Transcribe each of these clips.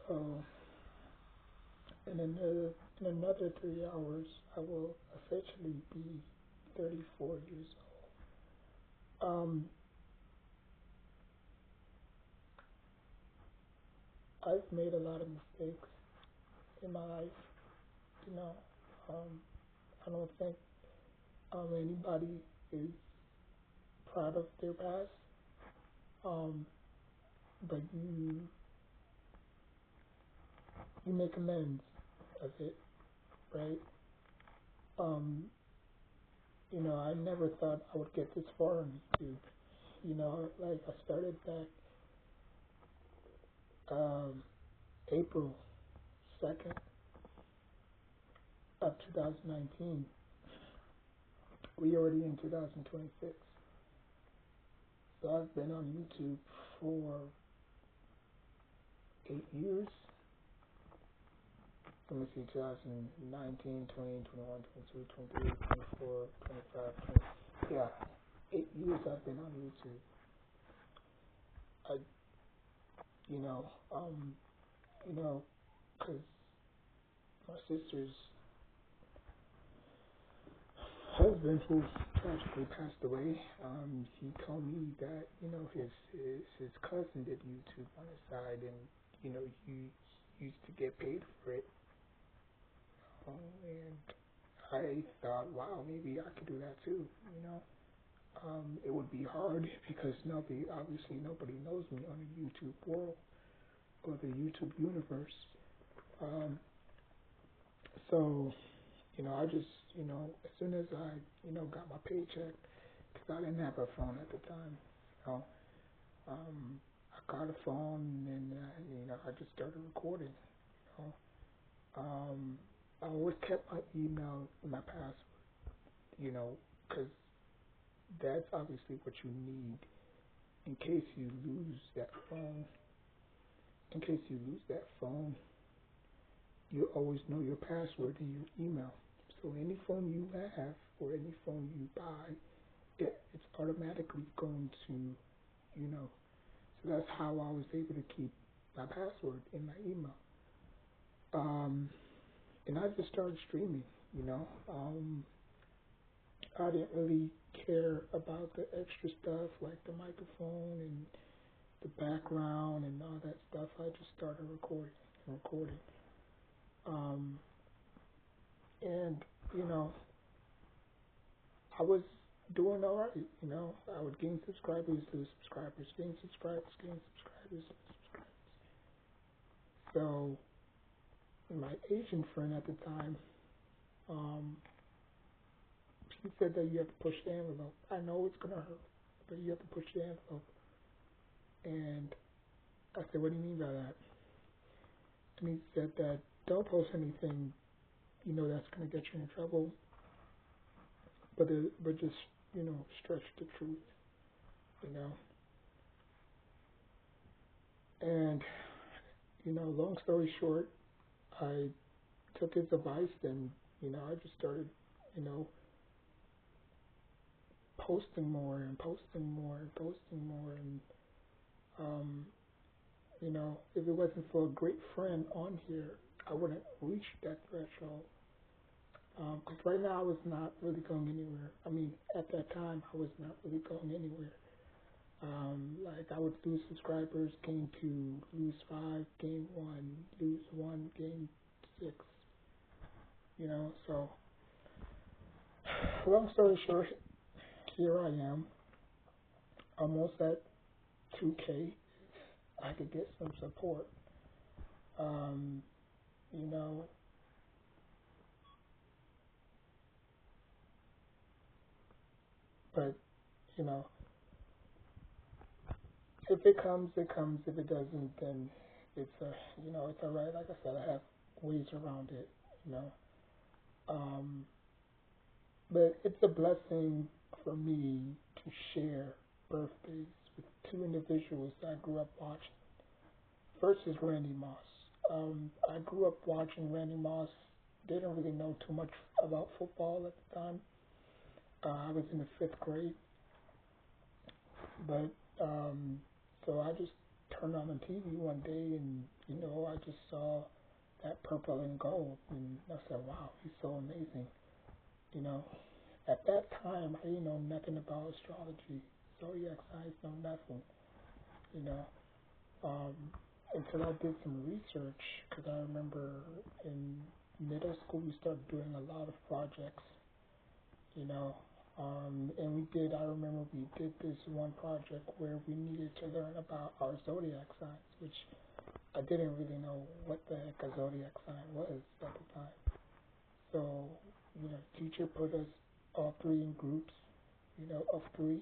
So in another 3 hours, I will officially be 34 years old. I've made a lot of mistakes in my life. You know, um, I don't think anybody is proud of their past. Um, but you make amends of it, right? Um, I never thought I would get this far on YouTube. Like I started back um, April 2nd of 2019. We already in 2026. So I've been on YouTube for 8 years. Let me see, 2019, 20, 21, 22, 23, 24, 25, 20. Yeah, 8 years I've been on YouTube. I, you know, um, because my sister's husband, who tragically passed away, he told me that his cousin did YouTube on the side, and he used to get paid for it. And I thought, wow, maybe I could do that too. It would be hard because nobody knows me on the YouTube world or the YouTube universe. Um, so I just as soon as I got my paycheck, because I didn't have a phone at the time, you know, I got a phone and I just started recording. You I always kept my email and my password, because that's obviously what you need in case you lose that phone. In case you lose that phone, you always know your password and your email. So any phone you have or any phone you buy, it's automatically going to, you know. So that's how I was able to keep my password in my email. And I just started streaming, you know. I didn't really care about the extra stuff like the microphone and the background and all that stuff. I just started recording. Um, and, you know, I was doing all right, I would gain subscribers, lose subscribers, gain subscribers, gain subscribers, lose subscribers. So my Asian friend at the time, um, she said that you have to push the envelope. I know it's gonna hurt, but you have to push the envelope. And I said, what do you mean by that? And he said that don't post anything, that's gonna get you in trouble, but just, stretch the truth, you know. And, long story short, I took his advice and, I just started, you know, posting more and posting more and posting more. And, um, if it wasn't for a great friend on here, I wouldn't reach that threshold. Because right now I was not really going anywhere. I mean, at that time I was not really going anywhere. Like I would lose subscribers, gain 2, lose 5, gain 1, lose 1, gain 6. So long story short, here I am, almost at 2K. I could get some support. Um, you know, but you know, if it comes, it comes. If it doesn't, then it's alright. Like I said, I have ways around it. You know, um, but it's a blessing for me to share birthdays with two individuals I grew up watching. First is Randy Moss. I grew up watching Randy Moss. Didn't really know too much about football at the time. I was in the fifth grade, but so I just turned on the TV one day, and I just saw that purple and gold, and I said, "Wow, he's so amazing." You know, at that time, I didn't know nothing about astrology, zodiac signs, no nothing. You know, um, until I did some research, because I remember in middle school we started doing a lot of projects. You know, and I remember we did this one project where we needed to learn about our zodiac signs, which I didn't really know what the heck a zodiac sign was at the time. So, teacher put us all three in groups, of three,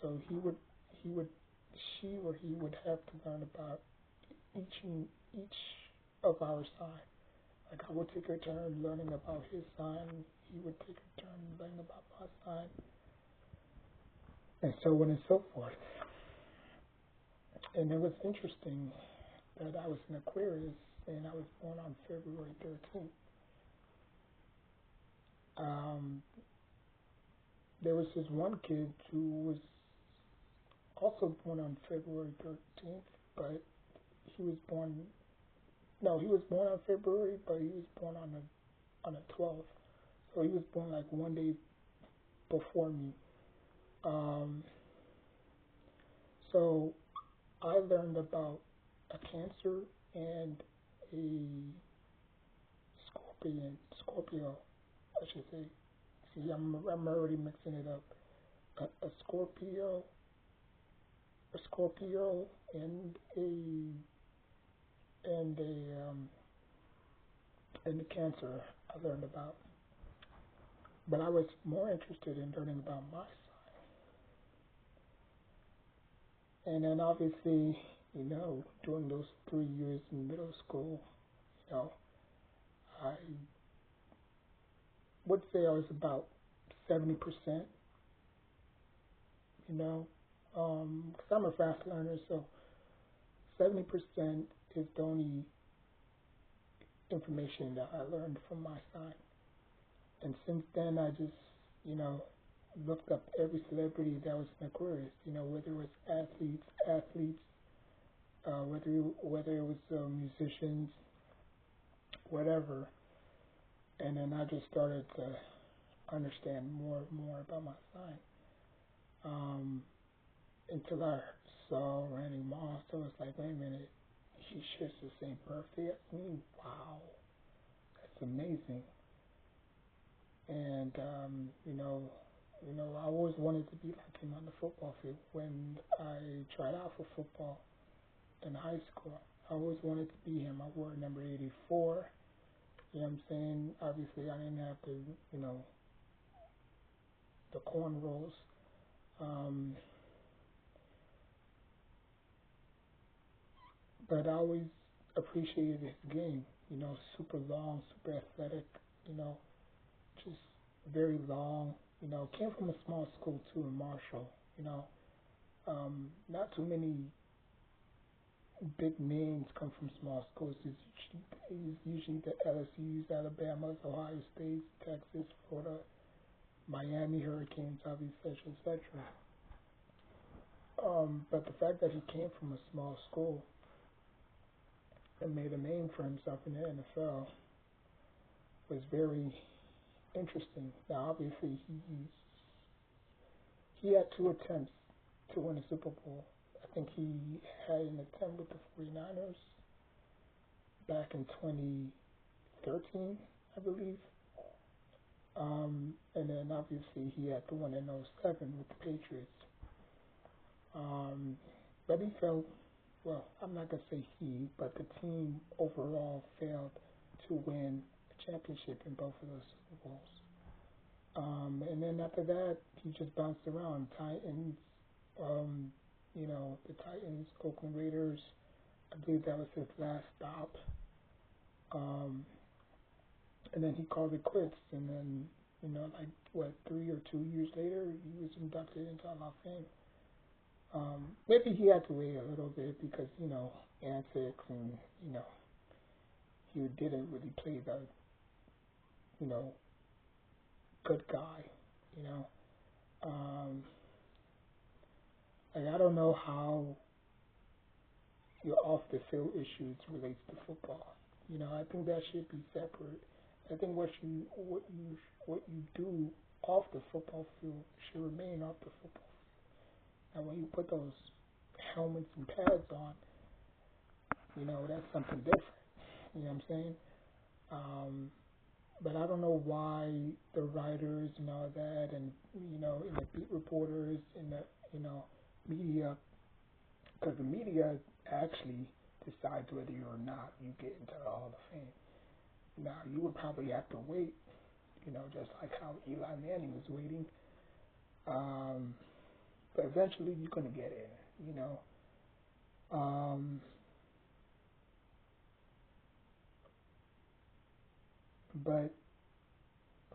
so he would, she or he would have to learn about each of our signs. Like I would take a turn learning about his sign, he would take a turn learning about my sign, and so on and so forth. And it was interesting that I was an Aquarius and I was born on February 13th. There was this one kid who was also born on February 13th, but he was born, no, he was born on February, but he was born on the 12th. So he was born like one day before me. So I learned about a Cancer and a Scorpio, I should say. See, I'm already mixing it up. A Scorpio and a Cancer I learned about. But I was more interested in learning about my sign. And then obviously, during those 3 years in middle school, I would say I was about 70%, because I'm a fast learner, so 70% is the only information that I learned from my sign. And since then, I just, looked up every celebrity that was an Aquarius, whether it was athletes, whether it was musicians, whatever. And then I just started to understand more and more about my sign. Until I saw Randy Moss, I was like, wait a minute, he shares the same birthday as me? Wow, that's amazing. And, I always wanted to be like him on the football field. When I tried out for football in high school, I always wanted to be him. I wore number 84. You know what I'm saying? Obviously, I didn't have the cornrows. But I always appreciated his game. Super long, super athletic. Just very long. Came from a small school too in Marshall. Not too many big names come from small schools. It's usually the LSU's, Alabama's, Ohio State, Texas, Florida, Miami Hurricanes, obviously, etc. But the fact that he came from a small school and made a name for himself in the NFL was very interesting. Now, obviously, he had 2 attempts to win a Super Bowl. I think he had an attempt with the 49ers back in 2013, I believe. And then obviously he had the one in '07 with the Patriots. But he failed. Well, I'm not going to say he, but the team overall failed to win a championship in both of those Super Bowls. And then after that, he just bounced around. Titans, the Titans, Oakland Raiders. I believe that was his last stop. And then he called it quits. And then, 3 or 2 years later, he was inducted into Hall of Fame. Maybe he had to wait a little bit because, antics and, he didn't really play the, good guy, I don't know how your off the field issues relates to football. I think that should be separate. I think what you do off the football field should remain off the football field. And when you put those helmets and pads on, that's something different. You know what I'm saying? But I don't know why the writers and all that, and and the beat reporters and the media, because the media actually decides whether or not you get into the Hall of Fame. Now you would probably have to wait, just like how Eli Manning was waiting. But eventually you're gonna get in. But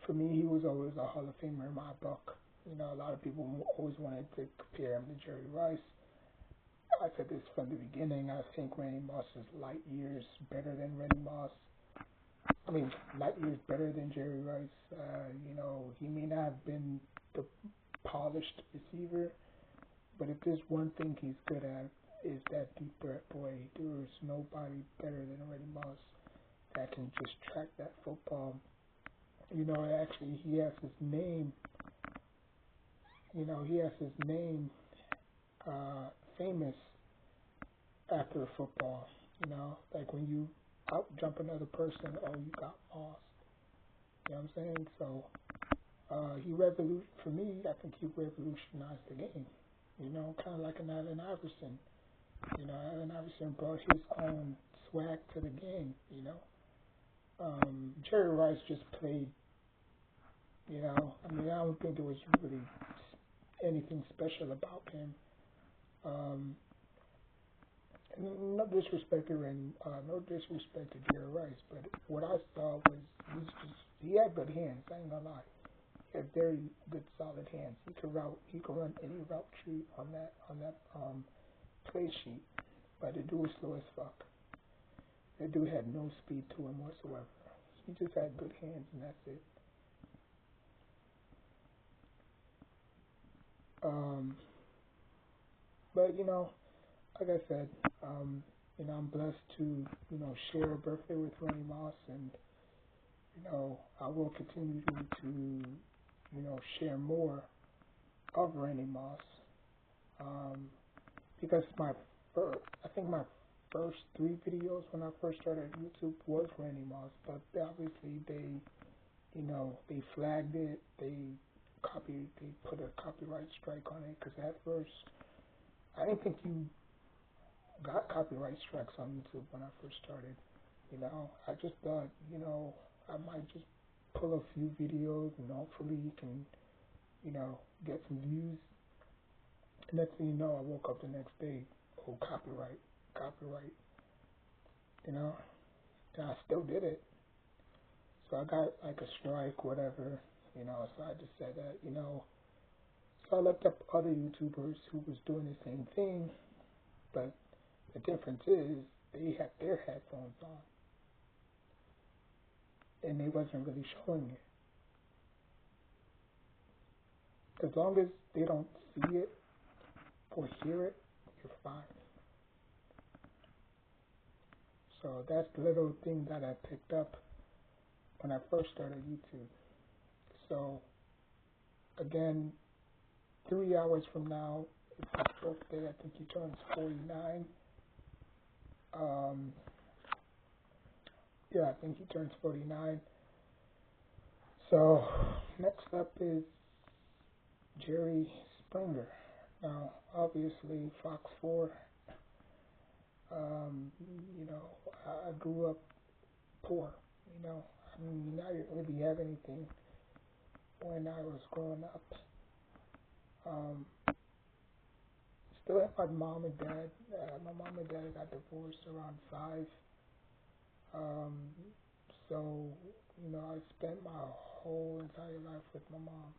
for me, he was always a Hall of Famer in my book. A lot of people always wanted to compare him to Jerry Rice. I said this from the beginning. I think Randy Moss is light years better than Randy Moss. I mean, light years better than Jerry Rice. He may not have been the polished receiver, but if there's one thing he's good at, is that deep threat play. There's nobody better than Randy Moss that can just track that football. Actually, he has his name. He has his name famous after football. Like when you out jump another person, oh, you got lost. You know what I'm saying? So for me, I think he revolutionized the game. Kind of like an Allen Iverson. Allen Iverson brought his own swag to the game. Jerry Rice just played. I don't think there was really anything special about him. No disrespect to Jerry Rice, but what I saw was he had good hands. I ain't gonna lie, he had very good, solid hands. He could run any route tree on that play sheet, but the dude was slow as fuck. The dude had no speed to him whatsoever. He just had good hands, and that's it. But like I said, I'm blessed to share a birthday with Randy Moss, and I will continue to share more of Randy Moss, because I think my first 3 videos when I first started YouTube was Randy Moss, but obviously they flagged it, they put a copyright strike on it, because at first I didn't think you got copyright strikes on YouTube when I first started. I just thought, I might just pull a few videos and hopefully you can, get some views. And next thing you know, I woke up the next day, oh, copyright, and I still did it. So I got like a strike, whatever, so I just said that, so I looked up other YouTubers who was doing the same thing, but the difference is they had their headphones on, and they wasn't really showing it. As long as they don't see it or hear it, you're fine. So that's the little thing that I picked up when I first started YouTube. So again, 3 hours from now, it's his birthday. I think he turns 49. I think he turns 49. So next up is Jerry Springer. Now, obviously, Fox 4. I grew up poor. I didn't really have anything when I was growing up. Still have my mom and dad. My mom and dad got divorced around 5. So, I spent my whole entire life with my mom.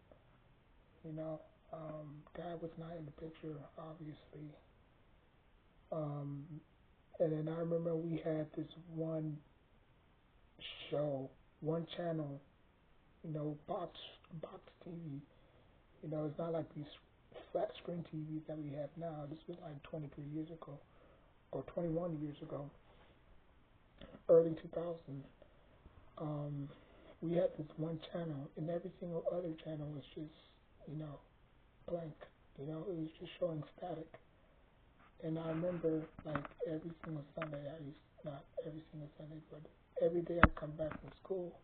Dad was not in the picture, obviously. And then I remember we had this one show, one channel, box TV. It's not like these flat screen TVs that we have now. This was like 23 years ago. or 21 years ago, early 2000s. Um, we had this one channel, and every single other channel was just, you know, blank. You know, it was just showing static. And I remember, like, every single Sunday, not every single Sunday, but every day I come back from school,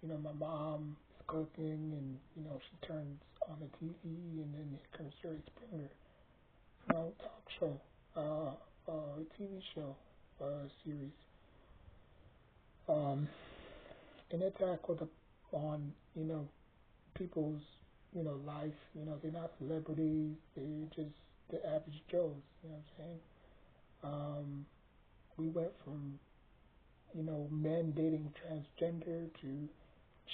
you know, my mom is cooking, and, you know, she turns on the TV, and then here comes Jerry Springer, you know, talk show, TV show, series. And it tackled on, you know, people's, you know, life. You know, they're not celebrities, they're just the average Joes, you know what I'm saying? We went from, you know, men dating transgender to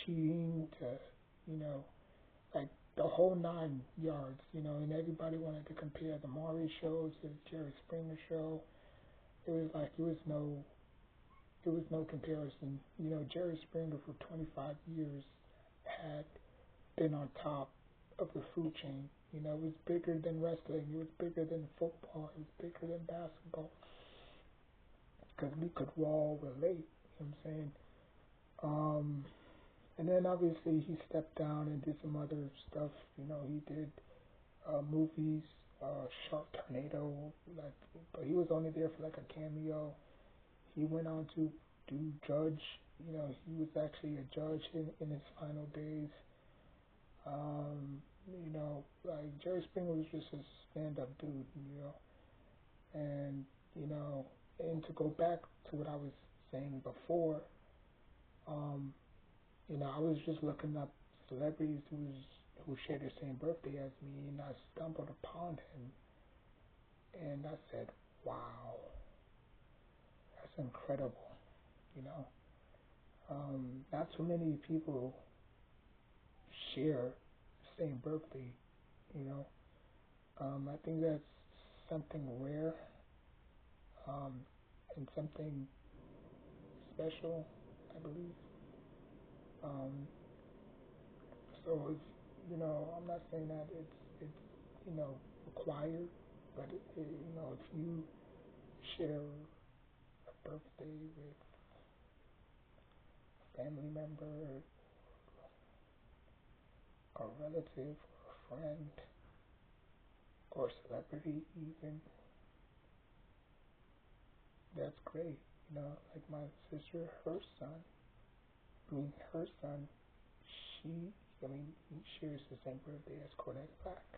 cheating to, you know, like the whole 9 yards, you know, and everybody wanted to compare the Maury show to the Jerry Springer show. It was like, it was no comparison. You know, Jerry Springer for 25 years had been on top of the food chain. You know, it was bigger than wrestling. It was bigger than football. It was bigger than basketball. Because we could all relate. You know what I'm saying? And then obviously he stepped down and did some other stuff. You know, he did movies, Shark Tornado, like, but he was only there for like a cameo. He went on to do judge. You know, he was actually a judge in his final days. You know, like Jerry Springer was just a stand-up dude, you know, and you know, and to go back to what I was saying before, you know, I was just looking up celebrities who share the same birthday as me, and I stumbled upon him, and I said, wow, that's incredible, you know. Not too many people share the same birthday, you know. I think that's something rare, and something special, I believe. Um, so it's, you know, I'm not saying that it's you know, required, but you know, if you share a birthday with a family member or a relative or a friend or a celebrity even, that's great. You know, like my sister, her son, he shares the same birthday as Kodak Black.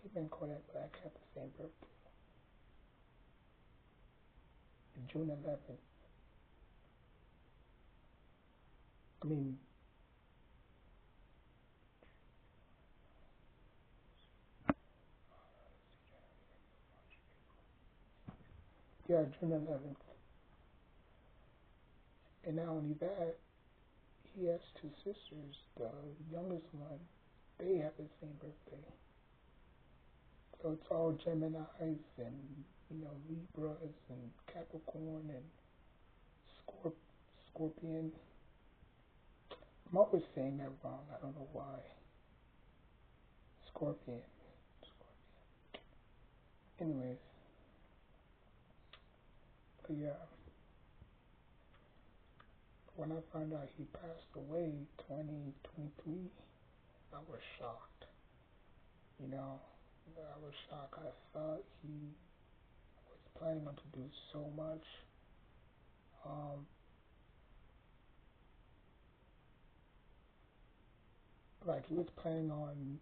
Him and Kodak Black have the same birthday, June 11th. I mean, yeah, June 11th. And not only that, he has two sisters. The youngest one, they have the same birthday. So it's all Geminis and, you know, Libras and Capricorn and Scorpion. I'm always saying that wrong. I don't know why. Scorpion. Anyways, but yeah, when I found out he passed away 2023, I was shocked. You know, I was shocked. I thought he was planning on to do so much. Um, like he was planning on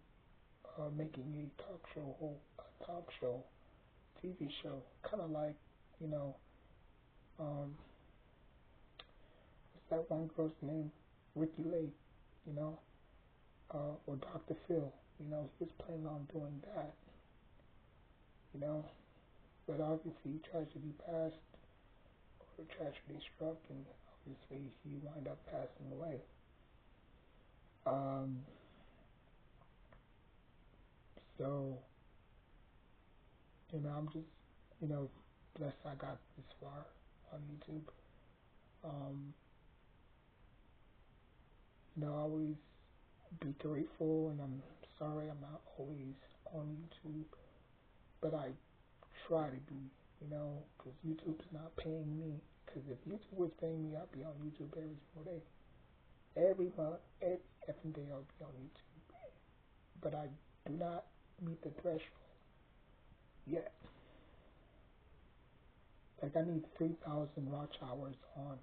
making a talk show, TV show, kind of like, you know, um, what's that one girl's name? Ricky Lake, you know, or Dr. Phil. You know, he was planning on doing that, you know, but obviously tragedy passed, or tragedy struck, and obviously he wound up passing away. Um, so, you know, I'm just, you know, blessed I got this far on YouTube. Um, you know, I always be grateful, and I'm sorry I'm not always on YouTube, but I try to be, because YouTube's not paying me. Because if YouTube was paying me, I'd be on YouTube every single day. Every month, every effing day I'll be on YouTube. But I do not meet the threshold yet. Like I need 3,000 watch hours on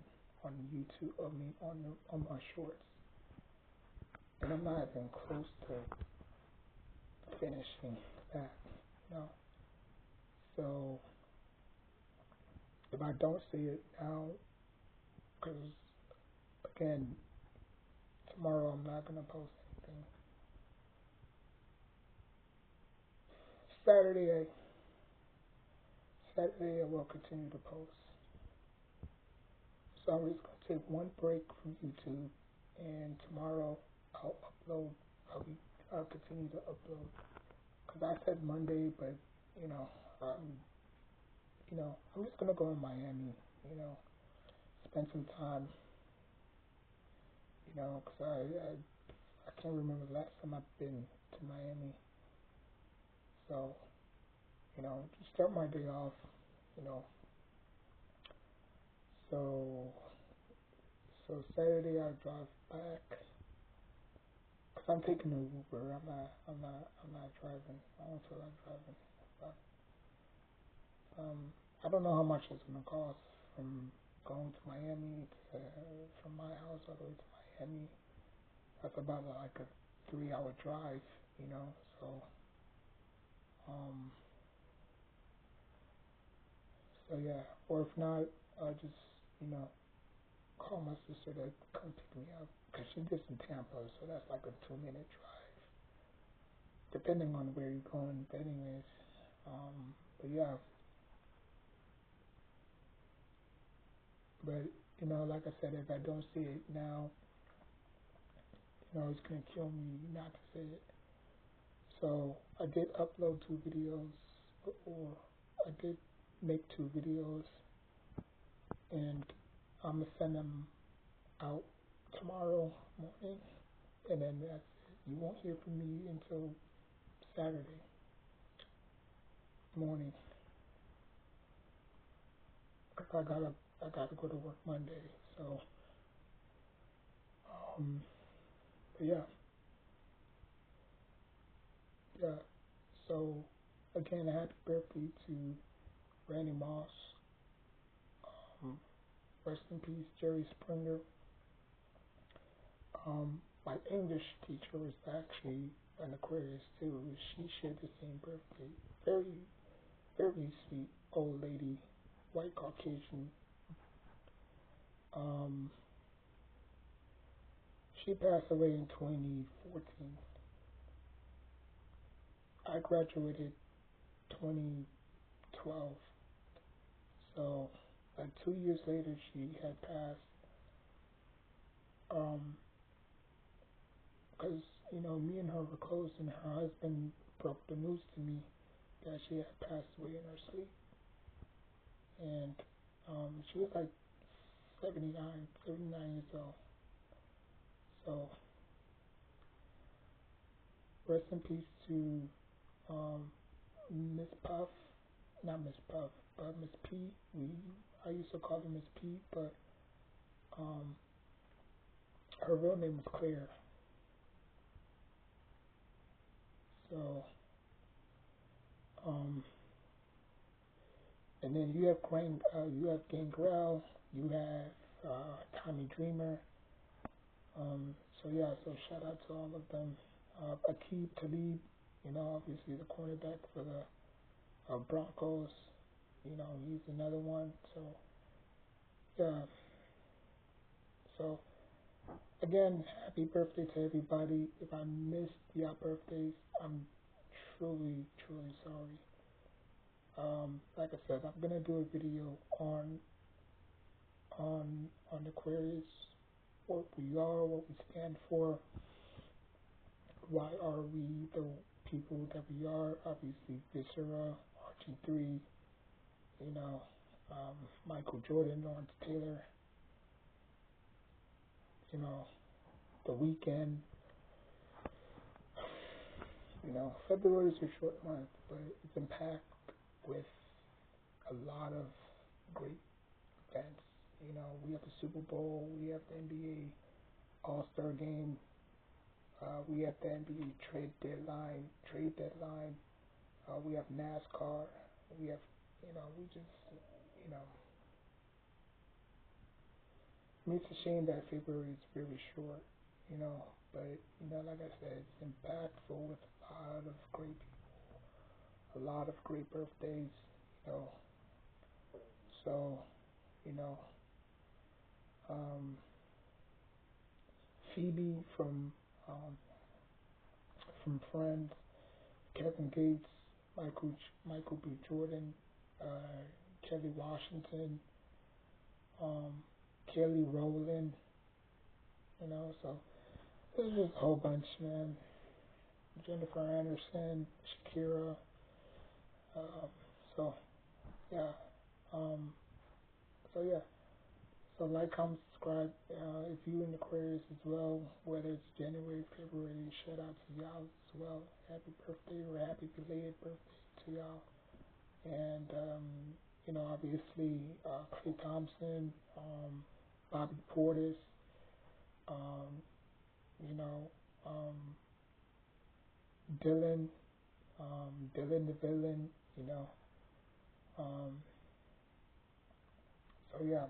YouTube. I mean on my shorts, and I'm not even close to finishing that. So if I don't see it now, because again, tomorrow I'm not gonna post anything. Saturday I will continue to post. So I'm just gonna take one break from YouTube, and tomorrow I'll upload. I'll continue to upload. Cause I said Monday, but I'm just gonna go to Miami. Spend some time. Cause I can't remember the last time I've been to Miami. So just start my day off. So Saturday I drive back. Cause I'm taking an Uber. I'm not driving. I don't feel like driving. But I don't know how much it's gonna cost from going to Miami from my house all the way to Miami. That's about like a 3-hour drive. So so yeah. Or if not, I'll just call my sister to come pick me up. Cause she lives in Tampa, so that's like a 2-minute drive, depending on where you're going. But anyways, but yeah. But like I said, if I don't see it now, it's gonna kill me not to see it. So I did upload 2 videos, or I did make 2 videos, and I'm gonna send them out tomorrow morning, and then that's it. You won't hear from me until Saturday morning, cause I gotta go to work Monday. So but yeah. So again, happy birthday to Randy Moss. Rest in peace, Jerry Springer. My English teacher was actually an Aquarius too. She shared the same birthday. Very, very sweet old lady, white Caucasian. She passed away in 2014. I graduated 2012. So, like 2 years later, she had passed. Because me and her were close, and her husband broke the news to me that she had passed away in her sleep. And she was like 79 years old. So rest in peace to Miss Puff, not Miss Puff, but Miss P. I used to call her Miss P, but her real name was Claire. So and then you have Gangrel, you have Tommy Dreamer. So yeah, so shout out to all of them. Aqib Talib, obviously the cornerback for the Broncos. He's another one. So yeah. So again, happy birthday to everybody. If I missed your birthdays, I'm truly, truly sorry. Like I said, I'm gonna do a video on Aquarius, what we are, what we stand for, why are we the people that we are. Obviously, Viscera, RG3, Michael Jordan, Lawrence Taylor, The Weeknd. February is a short month, but it's packed with a lot of great events. You know, we have the Super Bowl, we have the NBA All-Star Game, we have the NBA trade deadline. We have NASCAR. We have, we just, you know, I mean, it's a shame that February is very short, but, like I said, it's impactful with a lot of great birthdays, you know, so, you know, um, Phoebe from Friends, Kevin Gates, Michael B. Jordan, Kelly Washington, Kelly Rowland, so there's just a whole bunch, man. Jennifer Anderson, Shakira, so yeah, um, so yeah, so like, comment, subscribe. If you in Aquarius as well, whether it's January, February, shout out to y'all as well. Happy birthday or happy belated birthday to y'all. And obviously Clay Thompson, Bobby Portis, um, you know, Dylan, Dylan the Villain, um, so yeah.